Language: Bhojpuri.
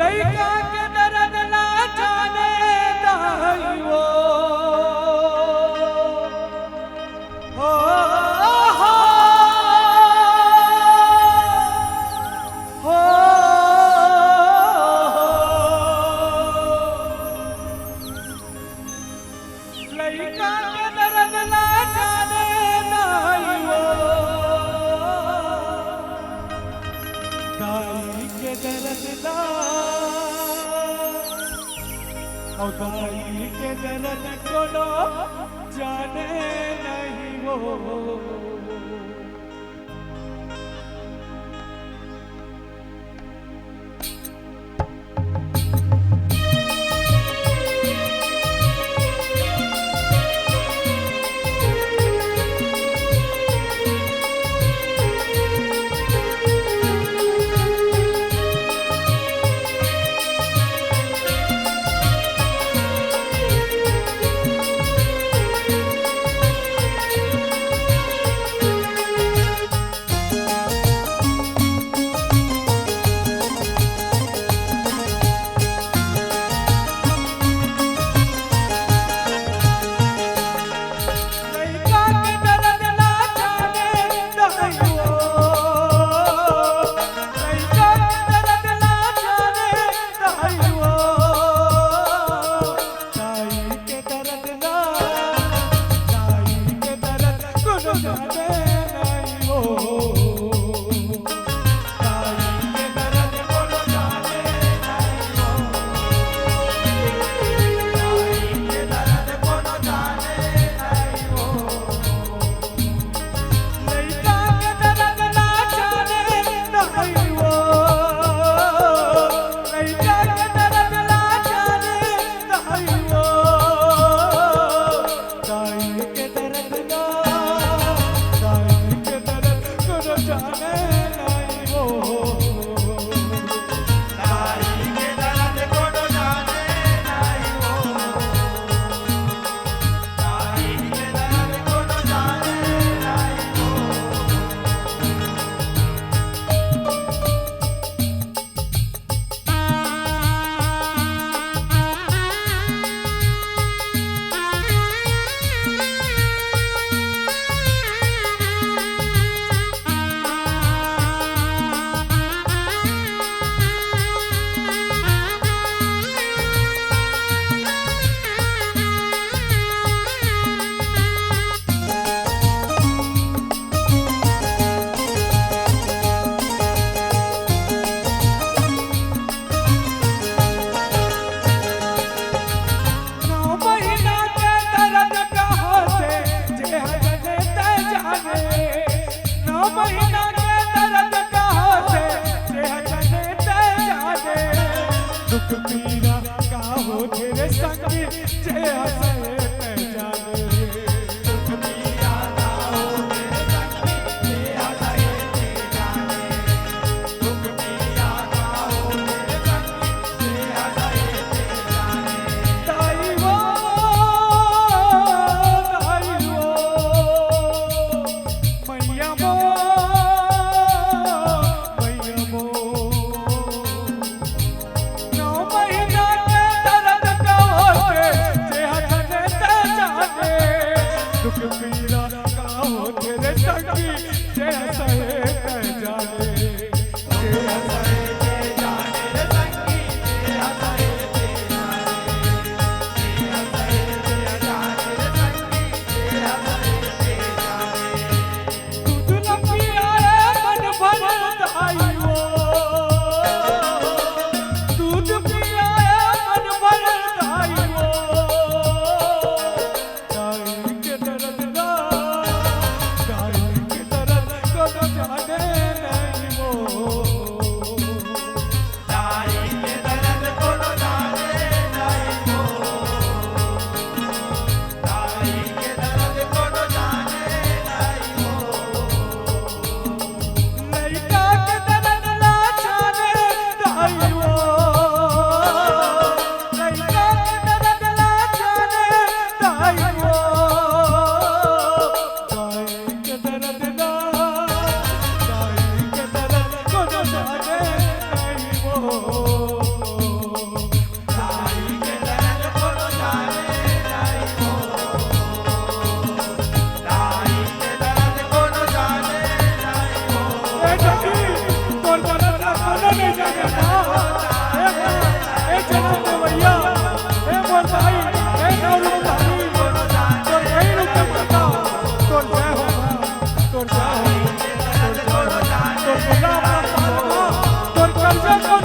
लइका के दर्द ना जाने दाइयो हो हो लइका के दर्द ना जाने दाइयो दाई के दर्द ना और दाई के दर्द कोनो जाने नहीं वो दुख पीरा का हो तेरे संगी जे हंसे पहचाने दुख पीरा का हो तेरे संगी जे हंसे पहचाने दुख पीरा का हो तेरे संगी जे हंसे पहचाने दाई वो मैया वो जाने ए जन्म भैया ए मोर भाई ए नौरू भाई तोर कई रूप बता तोर जय हो तोर जय हो तोर गुलाम तोर कर्जा को